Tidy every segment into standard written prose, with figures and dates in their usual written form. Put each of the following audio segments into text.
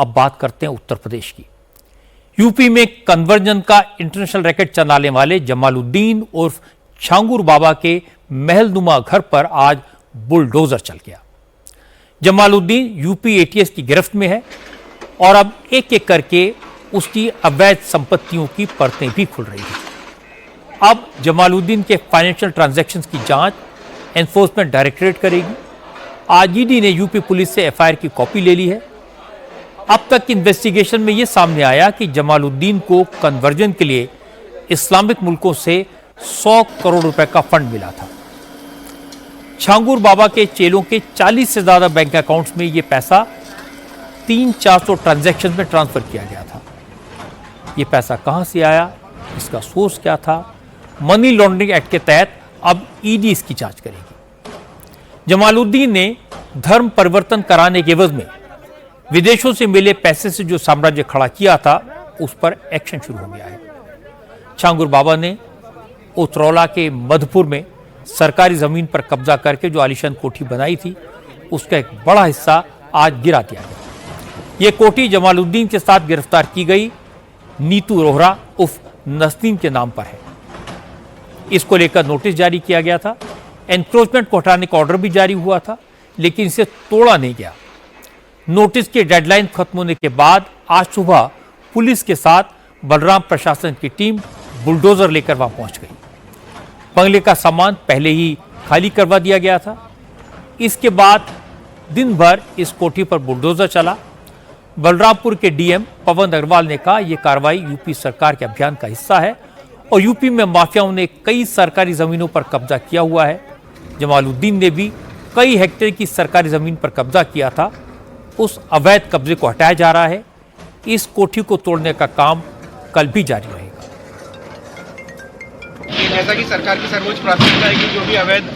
अब बात करते हैं उत्तर प्रदेश की। यूपी में कन्वर्जन का इंटरनेशनल रैकेट चलाने वाले जमालुद्दीन उर्फ छांगुर बाबा के महलनुमा घर पर आज बुलडोजर चल गया। जमालुद्दीन यूपी एटीएस की गिरफ्त में है और अब एक एक करके उसकी अवैध संपत्तियों की परतें भी खुल रही हैं। अब जमालुद्दीन के फाइनेंशियल ट्रांजैक्शंस की जांच एनफोर्समेंट डायरेक्टरेट करेगी। आज ईडी ने यूपी पुलिस से एफआईआर की कॉपी ले ली है। अब तक इन्वेस्टिगेशन में यह सामने आया कि जमालुद्दीन को कन्वर्जन के लिए इस्लामिक मुल्कों से 100 करोड़ रुपए का फंड मिला था। छांगुर बाबा के चेलों के 40 से ज्यादा बैंक अकाउंट्स में यह पैसा 300-400 ट्रांजैक्शन में ट्रांसफर किया गया था। यह पैसा कहां से आया, इसका सोर्स क्या था? मनी लॉन्ड्रिंग एक्ट के तहत अब ईडी इसकी जांच करेगी। जमालुद्दीन ने धर्म परिवर्तन कराने के एवज में विदेशों से मिले पैसे से जो साम्राज्य खड़ा किया था, उस पर एक्शन शुरू हो गया है। छांगुर बाबा ने उतरौला के मधुपुर में सरकारी जमीन पर कब्जा करके जो आलीशान कोठी बनाई थी, उसका एक बड़ा हिस्सा आज गिरा दिया गया। यह कोठी जमालुद्दीन के साथ गिरफ्तार की गई नीतू रोहरा उर्फ नस्तीन के नाम पर है। इसको लेकर नोटिस जारी किया गया था। एनक्रोचमेंट को हटाने का ऑर्डर भी जारी हुआ था, लेकिन इसे तोड़ा नहीं गया। नोटिस की डेडलाइन खत्म होने के बाद आज सुबह पुलिस के साथ बलराम प्रशासन की टीम बुलडोजर लेकर वहां पहुंच गई। बंगले का सामान पहले ही खाली करवा दिया गया था। इसके बाद दिन भर इस कोठी पर बुलडोजर चला। बलरामपुर के डीएम पवन अग्रवाल ने कहा, यह कार्रवाई यूपी सरकार के अभियान का हिस्सा है और यूपी में माफियाओं ने कई सरकारी जमीनों पर कब्जा किया हुआ है। जमालुद्दीन ने भी कई हेक्टेयर की सरकारी जमीन पर कब्जा किया था। उस अवैध कब्जे को हटाया जा रहा है। इस कोठी को तोड़ने का काम कल भी जारी रहेगा। जैसा कि सरकार की सर्वोच्च प्राथमिकता है कि जो भी अवैध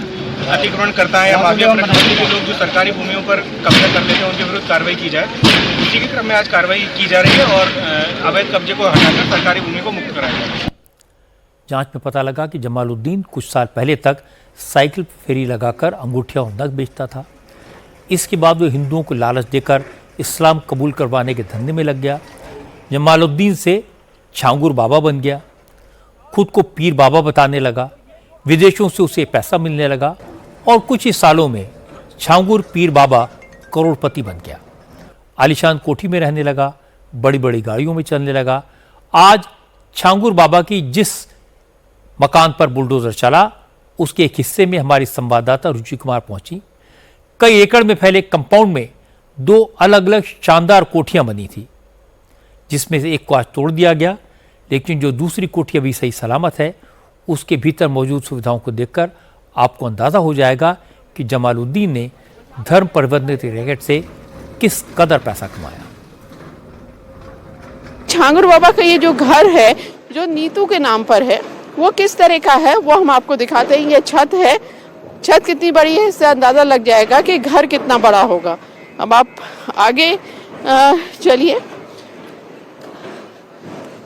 अतिक्रमण करता है या माफिया प्रकृति के लोग जो सरकारी भूमियों पर कब्जा कर लेते हैं, उनके विरुद्ध कार्रवाई की जाए। उसी के क्रम में आज कार्रवाई की जा रही है और अवैध कब्जे को हटाकर सरकारी भूमि को मुक्त कराया जाए। जांच में पता लगा कि जमालुद्दीन कुछ साल पहले तक साइकिल फेरी लगाकर अंगूठियां और नग बेचता था। इसके बाद वो हिंदुओं को लालच देकर इस्लाम कबूल करवाने के धंधे में लग गया। जमालुद्दीन से छांगुर बाबा बन गया, खुद को पीर बाबा बताने लगा। विदेशों से उसे पैसा मिलने लगा और कुछ ही सालों में छांगुर पीर बाबा करोड़पति बन गया। आलीशान कोठी में रहने लगा, बड़ी बड़ी गाड़ियों में चलने लगा। आज छांगुर बाबा की जिस मकान पर बुलडोजर चला, उसके एक हिस्से में हमारी संवाददाता रुचि कुमार पहुंची। कई एकड़ में फैले कंपाउंड में 2 अलग अलग शानदार कोठियां बनी थी, जिसमें से एक को आज तोड़ दिया गया, लेकिन जो दूसरी कोठी अभी सही सलामत है, उसके भीतर मौजूद सुविधाओं को देखकर आपको अंदाजा हो जाएगा कि जमालुद्दीन ने धर्म परिवर्तन के रैकेट से किस कदर पैसा कमाया। छांगुर बाबा का ये जो घर है, जो नीतू के नाम पर है, वो किस तरह का है वो हम आपको दिखाते हैं। ये छत है, छत कितनी बड़ी है इससे अंदाजा लग जाएगा कि घर कितना बड़ा होगा। अब आप आगे चलिए।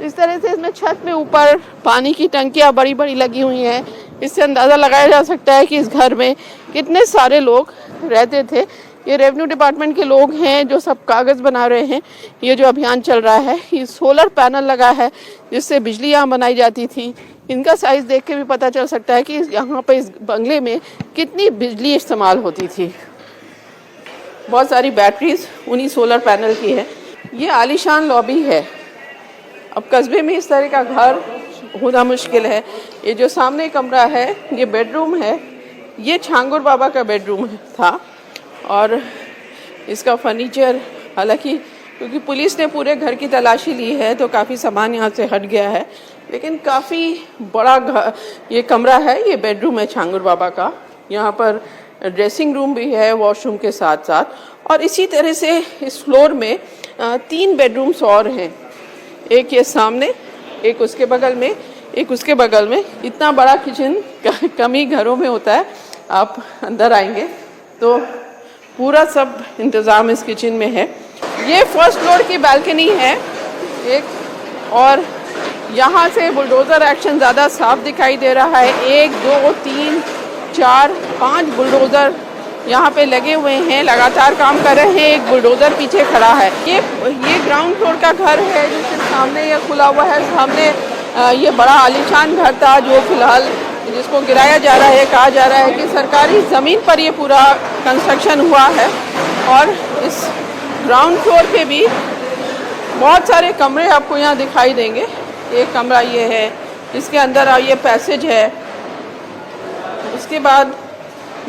इस तरह से इसमें छत में ऊपर पानी की टंकियां बड़ी बड़ी लगी हुई हैं। इससे अंदाजा लगाया जा सकता है कि इस घर में कितने सारे लोग रहते थे। ये रेवेन्यू डिपार्टमेंट के लोग हैं जो सब कागज़ बना रहे हैं। ये जो अभियान चल रहा है, ये सोलर पैनल लगा है जिससे बिजली यहाँ बनाई जाती थी। इनका साइज़ देख के भी पता चल सकता है कि यहाँ पर इस बंगले में कितनी बिजली इस्तेमाल होती थी। बहुत सारी बैटरीज उन्हीं सोलर पैनल की है। ये आलीशान लॉबी है। अब कस्बे में इस तरह का घर होना मुश्किल है। ये जो सामने कमरा है, ये बेडरूम है। ये छांगुर बाबा का बेडरूम था और इसका फर्नीचर, हालांकि क्योंकि पुलिस ने पूरे घर की तलाशी ली है तो काफ़ी सामान यहाँ से हट गया है, लेकिन काफ़ी बड़ा घर ये कमरा है। ये बेडरूम है छांगुर बाबा का। यहाँ पर ड्रेसिंग रूम भी है वॉशरूम के साथ साथ। और इसी तरह से इस फ्लोर में 3 बेडरूम्स और हैं। एक ये सामने, एक उसके बगल में, एक उसके बगल में। इतना बड़ा किचन कम ही घरों में होता है। आप अंदर आएंगे तो पूरा सब इंतज़ाम इस किचन में है। ये फर्स्ट फ्लोर की बालकनी है एक, और यहाँ से बुलडोज़र एक्शन ज़्यादा साफ दिखाई दे रहा है। 1, 2, 3, 4, 5 बुलडोज़र यहाँ पे लगे हुए हैं, लगातार काम कर रहे हैं। एक बुलडोजर पीछे खड़ा है। ये ग्राउंड फ्लोर का घर है जिसके सामने ये खुला हुआ है। सामने ये बड़ा आलीशान घर था जो फिलहाल जिसको गिराया जा रहा है। कहा जा रहा है कि सरकारी ज़मीन पर ये पूरा कंस्ट्रक्शन हुआ है और इस ग्राउंड फ्लोर पे भी बहुत सारे कमरे आपको यहाँ दिखाई देंगे। एक कमरा ये है, इसके अंदर ये पैसेज है। उसके बाद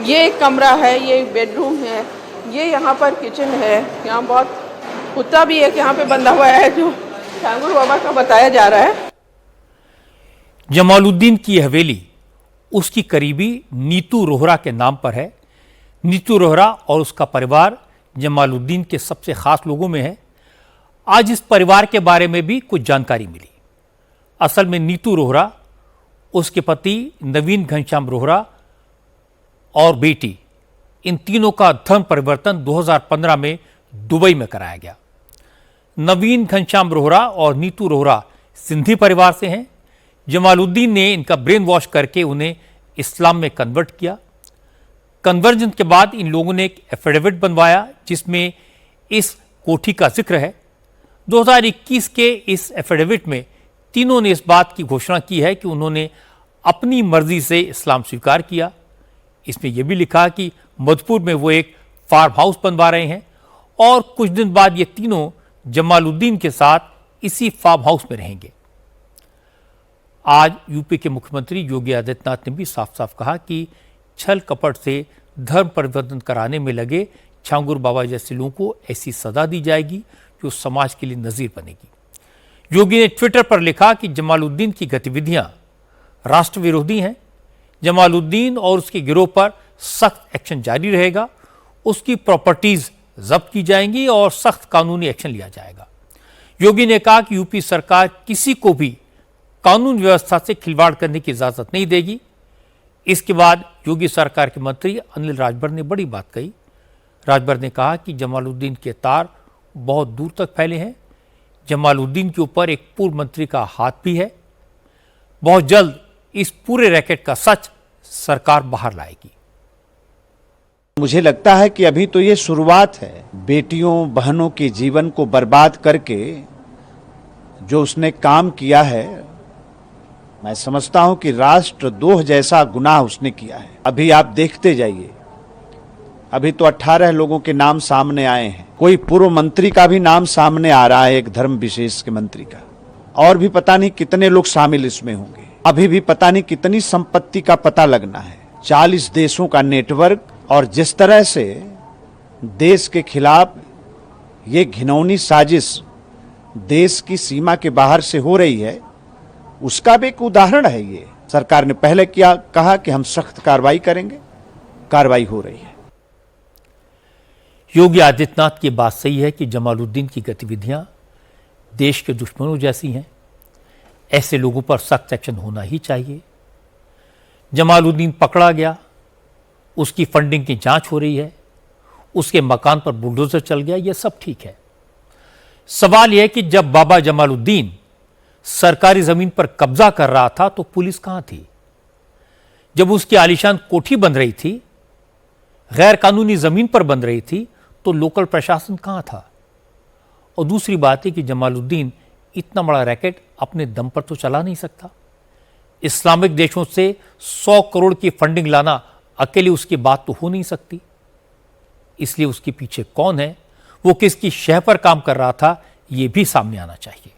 ये एक कमरा है, ये एक बेडरूम है, ये यहाँ पर किचन है। यहाँ बहुत कुत्ता भी एक यहाँ पे बंधा हुआ है जो छांगुर बाबा का बताया जा रहा है। जमालुद्दीन की हवेली उसकी करीबी नीतू रोहरा के नाम पर है। नीतू रोहरा और उसका परिवार जमालुद्दीन के सबसे खास लोगों में है। आज इस परिवार के बारे में भी कुछ जानकारी मिली। असल में नीतू रोहरा, उसके पति नवीन घनश्याम रोहरा और बेटी, इन तीनों का धर्म परिवर्तन 2015 में दुबई में कराया गया। नवीन घनश्याम रोहरा और नीतू रोहरा सिंधी परिवार से हैं। जमालुद्दीन ने इनका ब्रेन वॉश करके उन्हें इस्लाम में कन्वर्ट किया। कन्वर्जन के बाद इन लोगों ने एक एफिडेविट बनवाया जिसमें इस कोठी का जिक्र है। 2021 के इस एफिडेविट में तीनों ने इस बात की घोषणा की है कि उन्होंने अपनी मर्जी से इस्लाम स्वीकार किया। इसमें यह भी लिखा कि मधुपुर में वो एक फार्म हाउस बनवा रहे हैं और कुछ दिन बाद ये तीनों जमालुद्दीन के साथ इसी फार्म हाउस में रहेंगे। आज यूपी के मुख्यमंत्री योगी आदित्यनाथ ने भी साफ साफ कहा कि छल कपट से धर्म परिवर्तन कराने में लगे छांगुर बाबा जैसे लोगों को ऐसी सजा दी जाएगी जो समाज के लिए नजीर बनेगी। योगी ने ट्विटर पर लिखा कि जमालुद्दीन की गतिविधियां राष्ट्र विरोधी हैं। जमालुद्दीन और उसके गिरोह पर सख्त एक्शन जारी रहेगा। उसकी प्रॉपर्टीज जब्त की जाएंगी और सख्त कानूनी एक्शन लिया जाएगा। योगी ने कहा कि यूपी सरकार किसी को भी कानून व्यवस्था से खिलवाड़ करने की इजाजत नहीं देगी। इसके बाद योगी सरकार के मंत्री अनिल राजभर ने बड़ी बात कही। राजभर ने कहा कि जमालुद्दीन के तार बहुत दूर तक फैले हैं। जमालुद्दीन के ऊपर एक पूर्व मंत्री का हाथ भी है। बहुत जल्द इस पूरे रैकेट का सच सरकार बाहर लाएगी। मुझे लगता है कि अभी तो ये शुरुआत है। बेटियों बहनों के जीवन को बर्बाद करके जो उसने काम किया है, मैं समझता हूं कि राष्ट्रद्रोह जैसा गुनाह उसने किया है। अभी आप देखते जाइए, अभी तो 18 लोगों के नाम सामने आए हैं। कोई पूर्व मंत्री का भी नाम सामने आ रहा है, एक धर्म विशेष के मंत्री का। और भी पता नहीं कितने लोग शामिल इसमें होंगे। अभी भी पता नहीं कितनी संपत्ति का पता लगना है। 40 देशों का नेटवर्क, और जिस तरह से देश के खिलाफ ये घिनौनी साजिश देश की सीमा के बाहर से हो रही है, उसका भी एक उदाहरण है। ये सरकार ने पहले कहा कि हम सख्त कार्रवाई करेंगे, कार्रवाई हो रही है। योगी आदित्यनाथ की बात सही है कि जमालुद्दीन की गतिविधियां देश के दुश्मनों जैसी हैं। ऐसे लोगों पर सख्त एक्शन होना ही चाहिए। जमालुद्दीन पकड़ा गया, उसकी फंडिंग की जांच हो रही है, उसके मकान पर बुलडोजर चल गया, यह सब ठीक है। सवाल यह है कि जब बाबा जमालुद्दीन सरकारी जमीन पर कब्जा कर रहा था तो पुलिस कहां थी? जब उसकी आलीशान कोठी बन रही थी, गैर कानूनी जमीन पर बन रही थी, तो लोकल प्रशासन कहां था? और दूसरी बात है कि जमालुद्दीन इतना बड़ा रैकेट अपने दम पर तो चला नहीं सकता। इस्लामिक देशों से 100 करोड़ की फंडिंग लाना अकेले उसकी बात तो हो नहीं सकती। इसलिए उसके पीछे कौन है, वो किसकी शह पर काम कर रहा था, यह भी सामने आना चाहिए।